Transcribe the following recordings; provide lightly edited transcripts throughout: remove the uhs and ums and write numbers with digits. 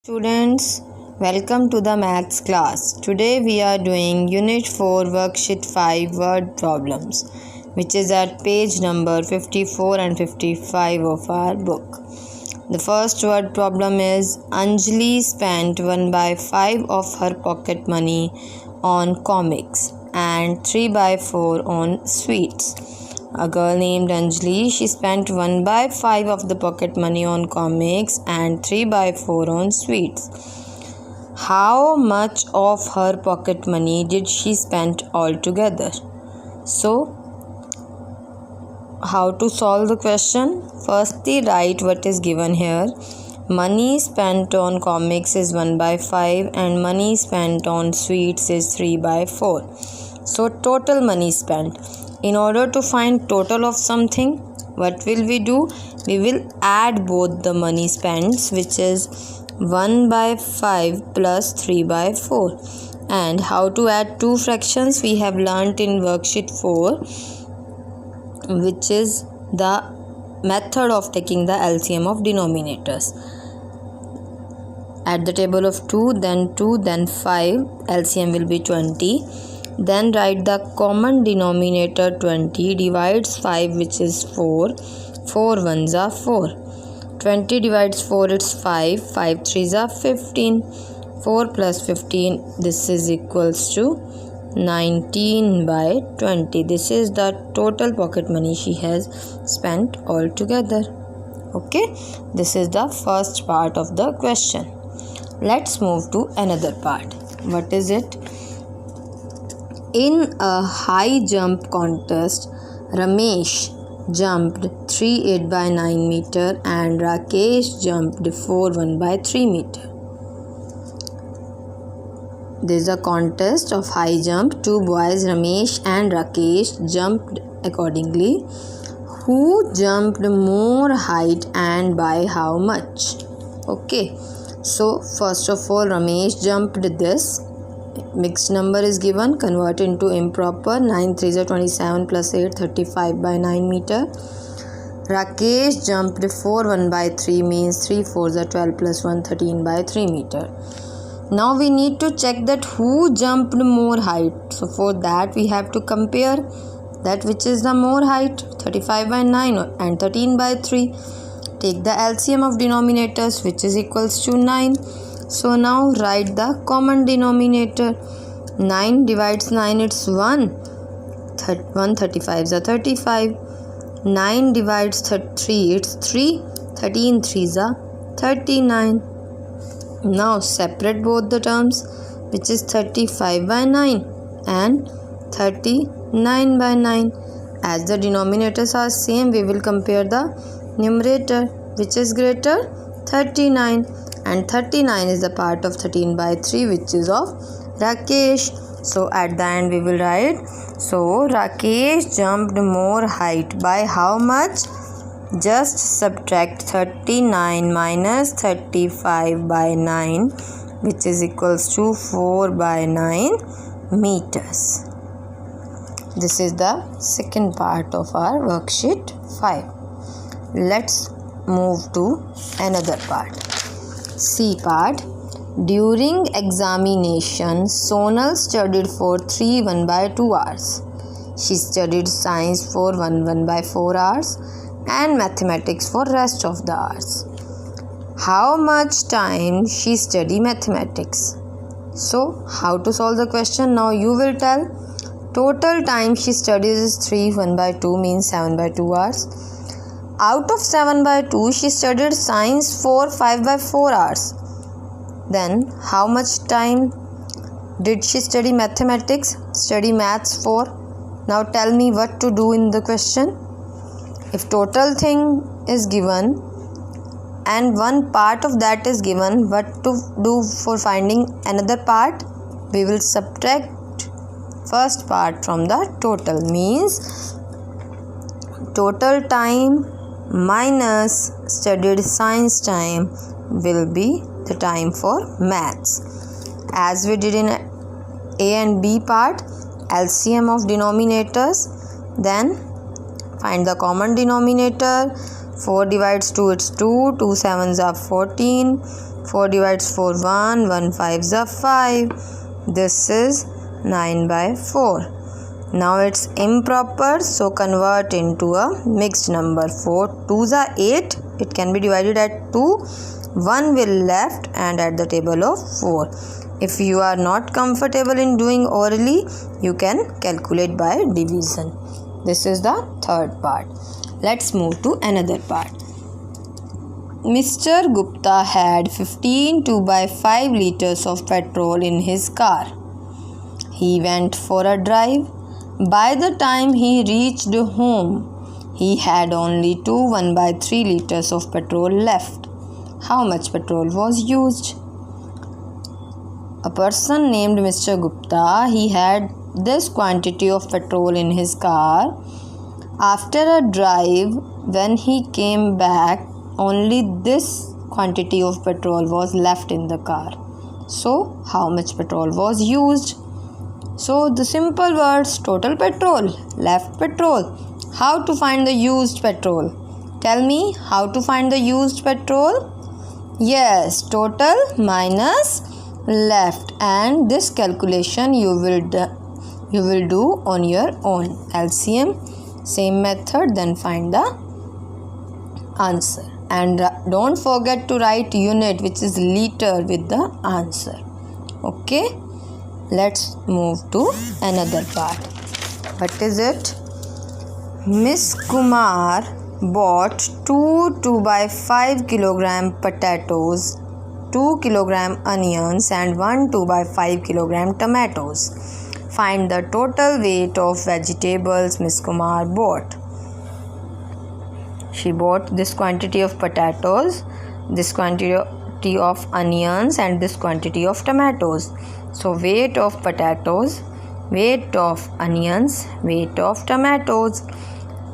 Students, welcome to the maths class. Today we are doing Unit 4 Worksheet 5 word problems, which is at page number 54 and 55 of our book. The first word problem is Anjali spent 1/5 of her pocket money on comics and 3/4 on sweets. A girl named Anjali, she spent 1/5 of the pocket money on comics and 3/4 on sweets. How much of her pocket money did she spend altogether? So, how to solve the question? Firstly, write what is given here. Money spent on comics is 1/5 and money spent on sweets is 3/4. So, total money spent. In order to find total of something, what will we do? We will add both the money spent, which is 1/5 plus 3/4. And how to add two fractions we have learnt in worksheet 4, which is the method of taking the LCM of denominators. Add the table of 2, then 2, then 5. LCM will be 20. Then write the common denominator 20 divides 5, which is 4. 4 ones are 4. 20 divides 4, it's 5. 5 threes are 15. 4 plus 15, this is equals to 19/20. This is the total pocket money she has spent altogether. Okay, this is the first part of the question. Let's move to another part. What is it? In a high jump contest, Ramesh jumped 3 8/9 meter and Rakesh jumped 4 1/3 meter. There is a contest of high jump. Two boys, Ramesh and Rakesh, jumped accordingly. Who jumped more height and by how much? Okay, so first of all, Ramesh jumped this. Mixed number is given, convert into improper. 9 3s are 27 plus 8 35/9 meter. Rakesh jumped 4 1/3 means 3 4s are 12 plus 1 13/3 meter. Now we need to check that who jumped more height. So for that we have to compare that which is the more height, 35/9 and 13/3. Take the LCM of denominators, which is equals to 9. So now write the common denominator. 9 divides 9, it's 1. 1 35s are 35. 9 divides 3, it's 3. 13 3s are 39. Now separate both the terms, which is 35/9 and 39/9. As the denominators are same, we will compare the numerator, which is greater, 39. And 39 is the part of 13/3, which is of Rakesh. So at the end we will write, so Rakesh jumped more height by how much? Just subtract 39 minus 35/9, which is equals to 4/9 meters. This is the second part of our worksheet 5. Let's move to another part. C part. During examination, Sonal studied for 3 1/2 hours. She studied science for 1/4 hours and mathematics for rest of the hours. How much time she studied mathematics? So, how to solve the question? Now you will tell. Total time she studies is 3 1/2 means 7/2 hours. Out of 7/2, she studied science for 5/4 hours. Then, how much time did she study mathematics? Study maths for? Now tell me what to do in the question. If total thing is given and one part of that is given, what to do for finding another part? We will subtract first part from the total, means total time minus studied science time will be the time for maths. As we did in A and B part, LCM of denominators, then find the common denominator. 4 divides 2, it's 2. 2 7s are 14. 4 divides 4, 1. 1 5s are 5. This is 9 by 4. Now it's improper, so convert into a mixed number. 4 2s are 8. It can be divided at 2. 1 will left and at the table of 4. If you are not comfortable in doing orally, you can calculate by division. This is the third part. Let's move to another part. Mr. Gupta had 15 2x5 liters of petrol in his car. He went for a drive. By the time he reached home, he had only 2 1/3 liters of petrol left. How much petrol was used? A person named Mr. Gupta, he had this quantity of petrol in his car. After a drive, when he came back, only this quantity of petrol was left in the car. So, how much petrol was used? So, the simple words, total petrol, left petrol. How to find the used petrol? Tell me how to find the used petrol? Yes, total minus left, and this calculation you will do on your own. LCM, same method, then find the answer. And don't forget to write unit, which is liter, with the answer. Okay, let's move to another part. What is it? Miss Kumar bought 2 2x5 kilogram potatoes, 2 kilogram onions and 1 2x5 kilogram tomatoes. Find the total weight of vegetables Miss Kumar bought. She bought this quantity of potatoes, this quantity of onions and this quantity of tomatoes. So weight of potatoes, weight of onions, weight of tomatoes.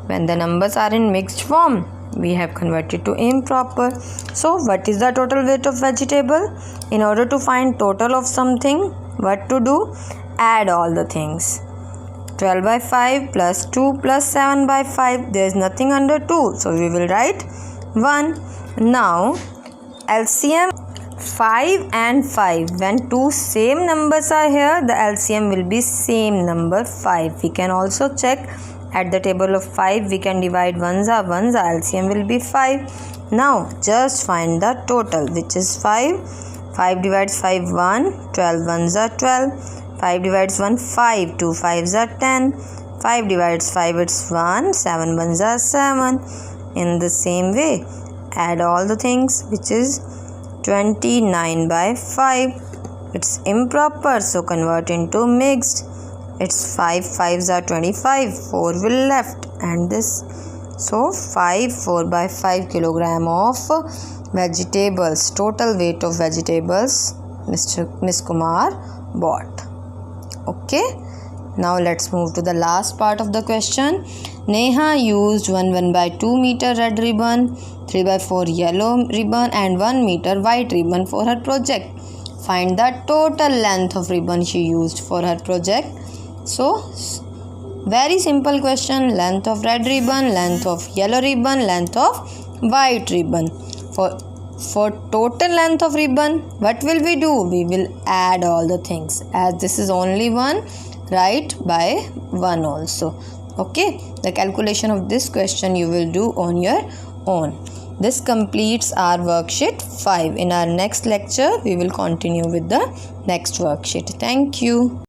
When the numbers are in mixed form, we have converted to improper. So what is the total weight of vegetable? In order to find total of something, what to do? Add all the things. 12 by 5 plus 2 plus 7 by 5. There is nothing under 2. So we will write 1. Now LCM 5 and 5. When two same numbers are here, the LCM will be same number 5. We can also check at the table of 5. We can divide ones are ones. The LCM will be 5. Now just find the total, which is 5. 5 divides 5 1. 12 ones are 12. 5 divides 1 5. 2 5s are 10. 5 divides 5 it's 1. 7 ones are 7. In the same way, add all the things, which is 29 by 5. It's improper, so convert into mixed. It's 5 5s are 25. 4 will left and this. So 4 by 5 kilogram of vegetables. Total weight of vegetables Miss Kumar bought. Okay, now let's move to the last part of the question. Neha used 1 1/2 meter red ribbon, 3 by 4 yellow ribbon and 1 meter white ribbon for her project. Find the total length of ribbon she used for her project. So, very simple question. Length of red ribbon, length of yellow ribbon, length of white ribbon. For total length of ribbon, what will we do? We will add all the things. As this is only one, write by 1 also. Okay, the calculation of this question you will do on your own. This completes our worksheet 5. In our next lecture, we will continue with the next worksheet. Thank you.